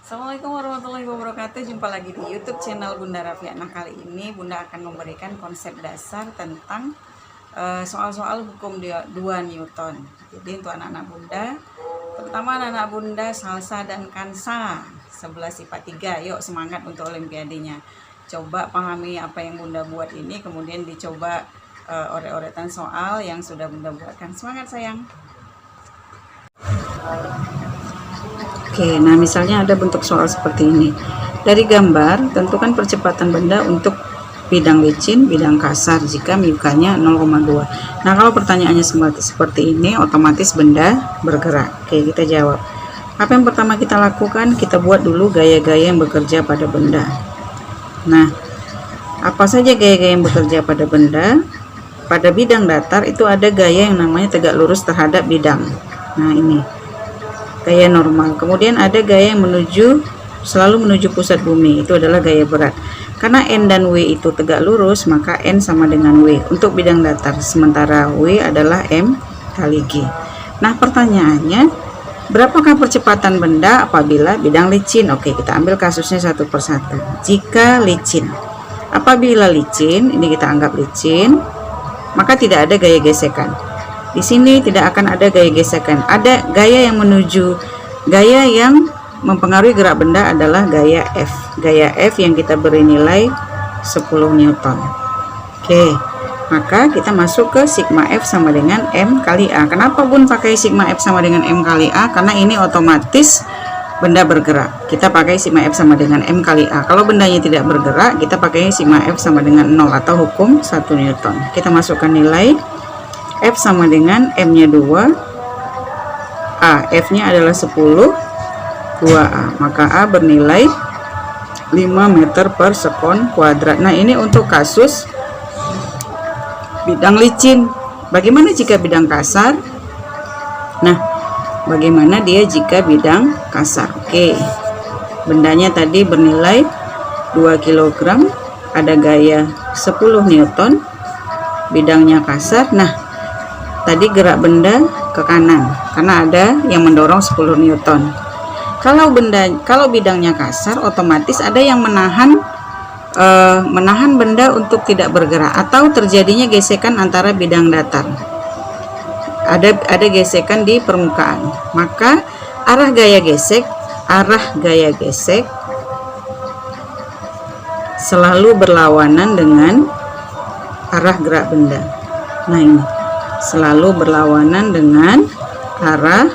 Assalamualaikum warahmatullahi wabarakatuh. Jumpa lagi di YouTube channel Bunda Rafia. Nah, kali ini Bunda akan memberikan konsep dasar tentang soal-soal hukum 2 Newton. Jadi untuk anak-anak Bunda, terutama anak-anak Bunda Salsa dan Kansa 11 IPA 3, yuk semangat untuk olimpiadenya. Coba pahami apa yang Bunda buat ini, kemudian dicoba orek-orekan soal yang sudah Bunda buatkan. Semangat sayang. Oke, nah misalnya ada bentuk soal seperti ini. Dari gambar, tentukan percepatan benda untuk bidang licin, bidang kasar jika miukanya 0,2. Nah, kalau pertanyaannya seperti ini, otomatis benda bergerak. Oke, kita jawab. Apa yang pertama kita lakukan? Kita buat dulu gaya-gaya yang bekerja pada benda. Nah, apa saja gaya-gaya yang bekerja pada benda? Pada bidang datar itu ada gaya yang namanya tegak lurus terhadap bidang. Nah, ini gaya normal. Kemudian ada gaya yang selalu menuju pusat bumi, itu adalah gaya berat. Karena N dan W itu tegak lurus, maka N sama dengan W untuk bidang datar, sementara W adalah M kali G. Nah, pertanyaannya, berapakah percepatan benda apabila bidang licin? Oke, kita ambil kasusnya satu persatu. Jika licin, apabila licin, ini kita anggap licin, maka tidak ada gaya gesekan. Di sini tidak akan ada gaya gesekan. Ada gaya yang mempengaruhi gerak benda adalah gaya F. Gaya F yang kita beri nilai 10 Newton. Oke, maka kita masuk ke sigma F sama dengan M kali A. Kenapa Bun pakai sigma F sama dengan M kali A? Karena ini otomatis benda bergerak. Kita pakai sigma F sama dengan M kali A. Kalau bendanya tidak bergerak, kita pakai sigma F sama dengan 0 atau hukum 1 Newton. Kita masukkan nilai F sama dengan M-nya 2, A, F-nya adalah 10, 2A, maka A bernilai 5 meter per sekon kuadrat. Nah, ini untuk kasus bidang licin. Bagaimana jika bidang kasar? Nah, bagaimana dia jika bidang kasar? Oke, bendanya tadi bernilai 2 kg, ada gaya 10 Newton, bidangnya kasar. Nah, tadi gerak benda ke kanan karena ada yang mendorong 10 Newton. Kalau bidangnya kasar, otomatis ada yang menahan benda untuk tidak bergerak atau terjadinya gesekan antara bidang datar. Ada gesekan di permukaan. Maka arah gaya gesek selalu berlawanan dengan arah gerak benda. Nah, ini selalu berlawanan dengan arah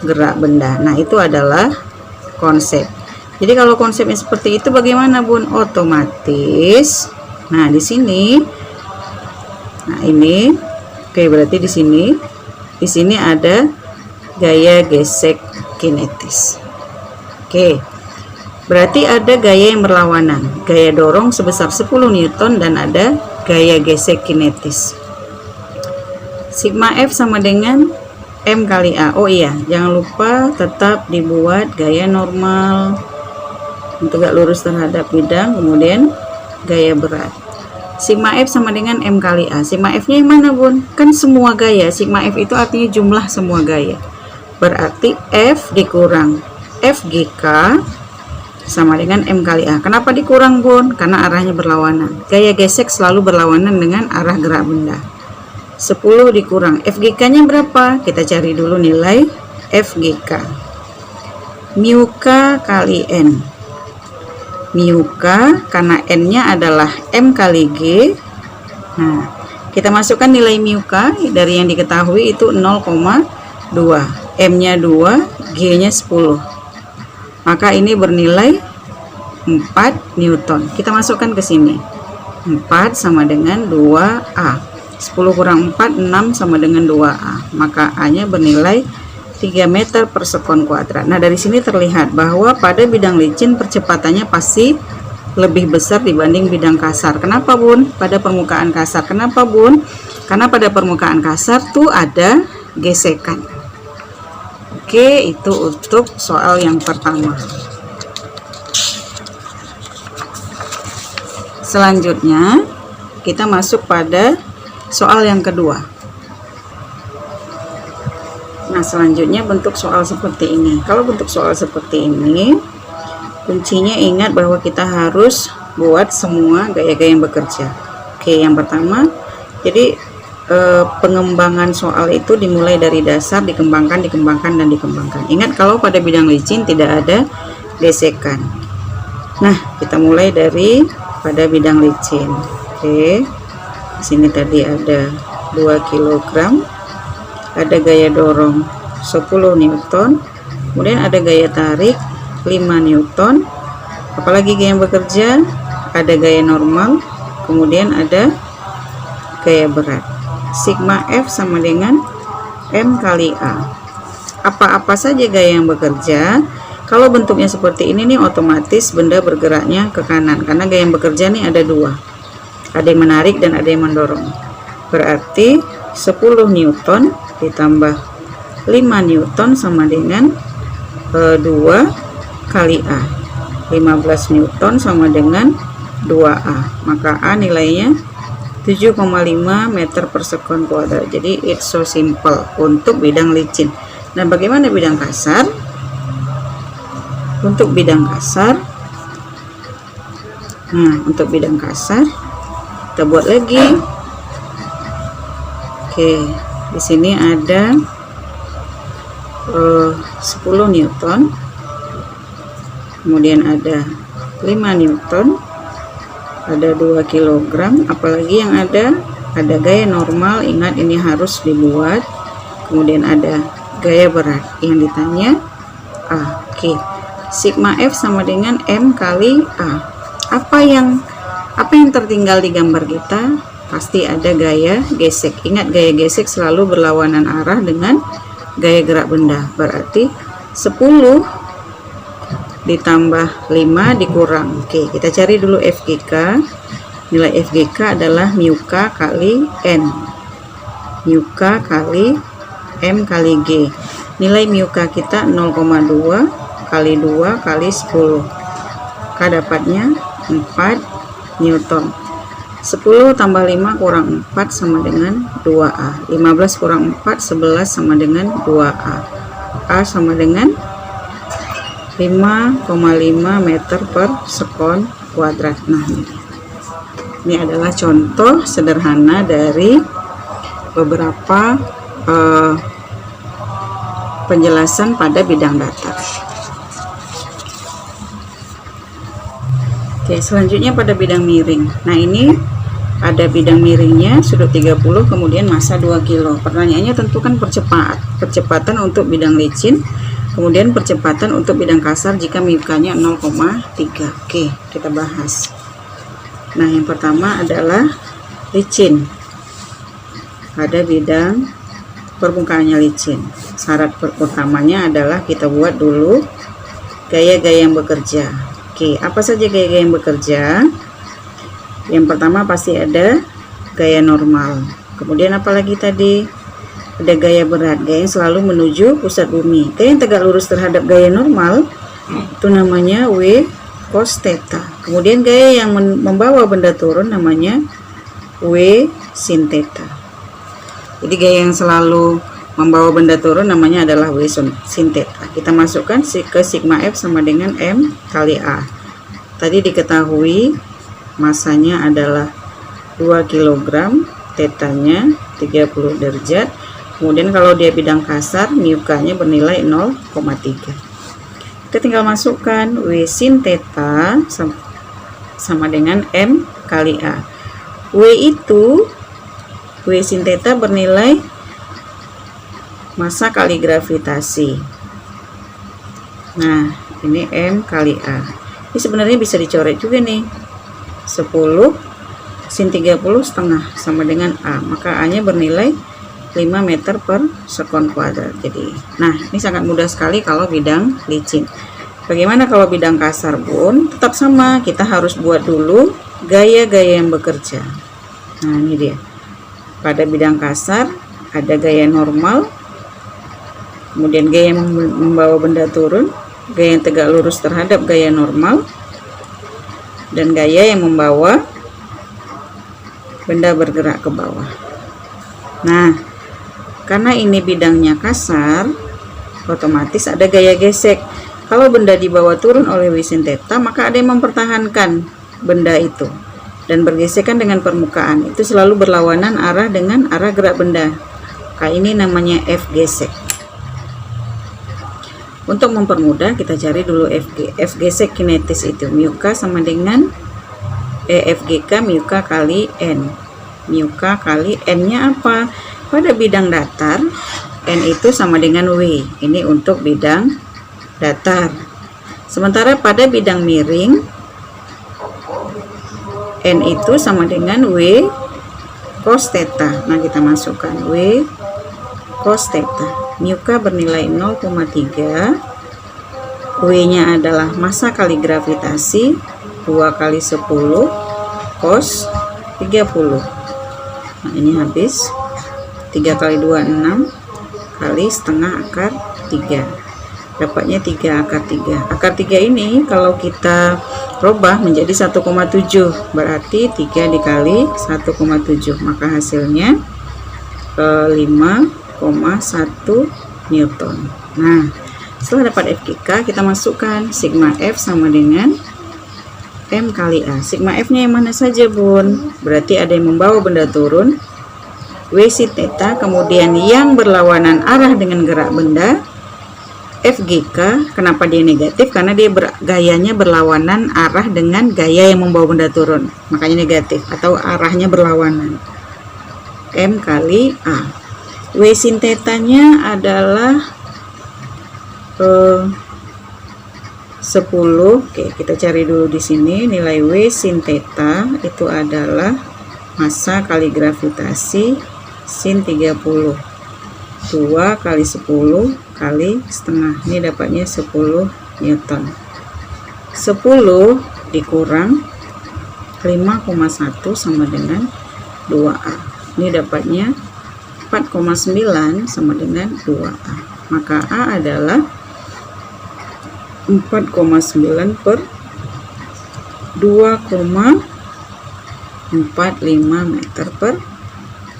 gerak benda. Nah, itu adalah konsep. Jadi kalau konsepnya seperti itu bagaimana Bun? Otomatis. Nah, di sini. Nah, ini. Oke, berarti di sini ada gaya gesek kinetis. Oke. Berarti ada gaya yang berlawanan. Gaya dorong sebesar 10 Newton dan ada gaya gesek kinetis. Sigma F sama dengan M kali A. Oh iya, jangan lupa tetap dibuat gaya normal tegak lurus terhadap bidang, kemudian gaya berat. Sigma F sama dengan M kali A. Sigma F nya yang mana Bun? Kan semua gaya. Sigma F itu artinya jumlah semua gaya. Berarti F dikurang FGK sama dengan M kali A. Kenapa dikurang Bun? Karena arahnya berlawanan. Gaya gesek selalu berlawanan dengan arah gerak benda. 10 dikurang FGK nya berapa? Kita cari dulu nilai FGK. Mu K kali N. Mu K karena N nya adalah M kali G. Nah, kita masukkan nilai mu K dari yang diketahui itu 0,2. M nya 2, G nya 10. Maka ini bernilai 4 Newton. Kita masukkan ke sini. 4 sama dengan 2A. 10 kurang 4, 6 sama dengan 2A. Maka A-nya bernilai 3 meter per sekon kuadrat. Nah, dari sini terlihat bahwa pada bidang licin percepatannya pasti lebih besar dibanding bidang kasar. Kenapa Bun? Pada permukaan kasar. Kenapa Bun? Karena pada permukaan kasar tuh ada gesekan. Oke, itu untuk soal yang pertama. Selanjutnya, kita masuk pada soal yang kedua. Nah, selanjutnya bentuk soal seperti ini. Kalau bentuk soal seperti ini, kuncinya ingat bahwa kita harus buat semua gaya-gaya yang bekerja. Oke, yang pertama, jadi pengembangan soal itu dimulai dari dasar, dikembangkan, dan dikembangkan. Ingat kalau pada bidang licin tidak ada gesekan. Nah, kita mulai dari pada bidang licin. Oke, di sini tadi ada 2 kg, ada gaya dorong 10 Newton, kemudian ada gaya tarik 5 Newton, apalagi gaya yang bekerja, ada gaya normal, kemudian ada gaya berat. Sigma F sama dengan M kali A. Apa-apa saja gaya yang bekerja, kalau bentuknya seperti ini nih, otomatis benda bergeraknya ke kanan, karena gaya yang bekerja nih ada dua, ada yang menarik dan ada yang mendorong. Berarti 10 Newton ditambah 5 Newton sama dengan 2 kali A. 15 Newton sama dengan 2A, maka A nilainya 7,5 meter per sekon kuadrat. Jadi it's so simple untuk bidang licin. Nah, bagaimana bidang kasar? Untuk bidang kasar, untuk bidang kasar kita buat lagi. Oke, di sini ada 10 Newton, kemudian ada 5 Newton, ada 2 kg, apalagi yang ada gaya normal, ingat ini harus dibuat, kemudian ada gaya berat yang ditanya A. Oke, sigma F sama dengan M kali A. Apa yang tertinggal di gambar kita? Pasti ada gaya gesek. Ingat, gaya gesek selalu berlawanan arah dengan gaya gerak benda, berarti 10 ditambah 5 dikurang. Oke, kita cari dulu FGK. Nilai FGK adalah mu K kali N. Mu K kali M kali G. Nilai mu K kita 0,2 kali 2 kali 10. K dapatnya 4 Newton. 10 tambah 5 kurang 4 sama dengan 2A. 15 kurang 4, 11 sama dengan 2A. A sama dengan 5,5 meter per sekon kuadrat. Nah, ini adalah contoh sederhana dari beberapa penjelasan pada bidang datar. Oke, selanjutnya pada bidang miring. Nah, ini ada bidang miringnya sudut 30, kemudian massa 2 kg. Pertanyaannya tentukan percepatan untuk bidang licin, kemudian percepatan untuk bidang kasar jika MIK-nya 0,3. Oke, kita bahas. Nah, yang pertama adalah licin. Pada bidang permukaannya licin. Syarat pertamanya adalah kita buat dulu gaya-gaya yang bekerja. Oke, apa saja gaya-gaya yang bekerja? Yang pertama pasti ada gaya normal. Kemudian apalagi tadi? Ada gaya berat, gaya yang selalu menuju pusat bumi. Gaya yang tegak lurus terhadap gaya normal itu namanya W cos theta. Kemudian gaya yang membawa benda turun namanya W sin theta. Jadi gaya yang selalu membawa benda turun namanya adalah W sin theta. Kita masukkan ke sigma F sama dengan M kali A. Tadi diketahui masanya adalah 2 kg, tetanya 30 derajat. Kemudian kalau dia bidang kasar, mu K-nya bernilai 0,3. Kita tinggal masukkan W sin theta sama dengan M kali A. W sin theta bernilai massa kali gravitasi. Nah, ini M kali A. Ini sebenarnya bisa dicoret juga nih. 10 sin 30 setengah sama dengan A, maka A nya bernilai 5 meter per sekon kuadrat. Jadi, nah, ini sangat mudah sekali kalau bidang licin. Bagaimana kalau bidang kasar pun? Tetap sama, kita harus buat dulu gaya-gaya yang bekerja. Nah, ini dia. Pada bidang kasar ada gaya normal, kemudian gaya yang membawa benda turun, gaya yang tegak lurus terhadap gaya normal, dan gaya yang membawa benda bergerak ke bawah. Nah, karena ini bidangnya kasar, otomatis ada gaya gesek. kalau benda dibawa turun oleh W sin theta, maka ada yang mempertahankan benda itu dan bergesekan dengan permukaan. Itu selalu berlawanan arah dengan arah gerak benda. Maka ini namanya F gesek. Untuk mempermudah, kita cari dulu FG. F gesek kinetis itu mu K sama dengan FGK mu K kali N. Mu K kali N-nya apa? Pada bidang datar, N itu sama dengan W. Ini untuk bidang datar. Sementara pada bidang miring, N itu sama dengan W cos theta. Nah, kita masukkan W cos theta. Mu K bernilai 0,3. W-nya adalah massa kali gravitasi 2 kali 10 cos 30. Nah, ini habis 3 kali 2 6 kali setengah akar 3. Dapatnya 3 akar 3. Akar 3 ini kalau kita rubah menjadi 1,7, berarti 3 dikali 1,7, maka hasilnya 5,1 Newton. Nah, setelah dapat FGK, kita masukkan sigma F sama dengan M kali A. Sigma F nya yang mana saja, Bun? Berarti ada yang membawa benda turun, W sin theta, kemudian yang berlawanan arah dengan gerak benda, FGK. Kenapa dia negatif? Karena dia gayanya berlawanan arah dengan gaya yang membawa benda turun, makanya negatif, atau arahnya berlawanan. M kali A. W sin theta nya adalah 10. Oke, kita cari dulu di sini nilai W sin theta itu adalah massa kali gravitasi sin 30. 2 kali 10 kali setengah, ini dapatnya 10 Newton. 10 dikurang 5,1 sama dengan 2A. Ini dapatnya 4,9 sama dengan 2A. Maka A adalah 4,9 per 2,45 meter per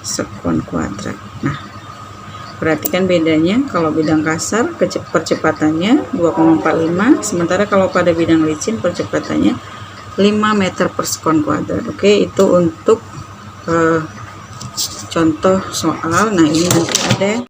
sekon kuadrat. Nah, perhatikan bedanya. Kalau bidang kasar percepatannya 2,45, sementara kalau pada bidang licin percepatannya 5 meter per sekon kuadrat. Oke, itu untuk contoh soal. Nah, ini nanti ada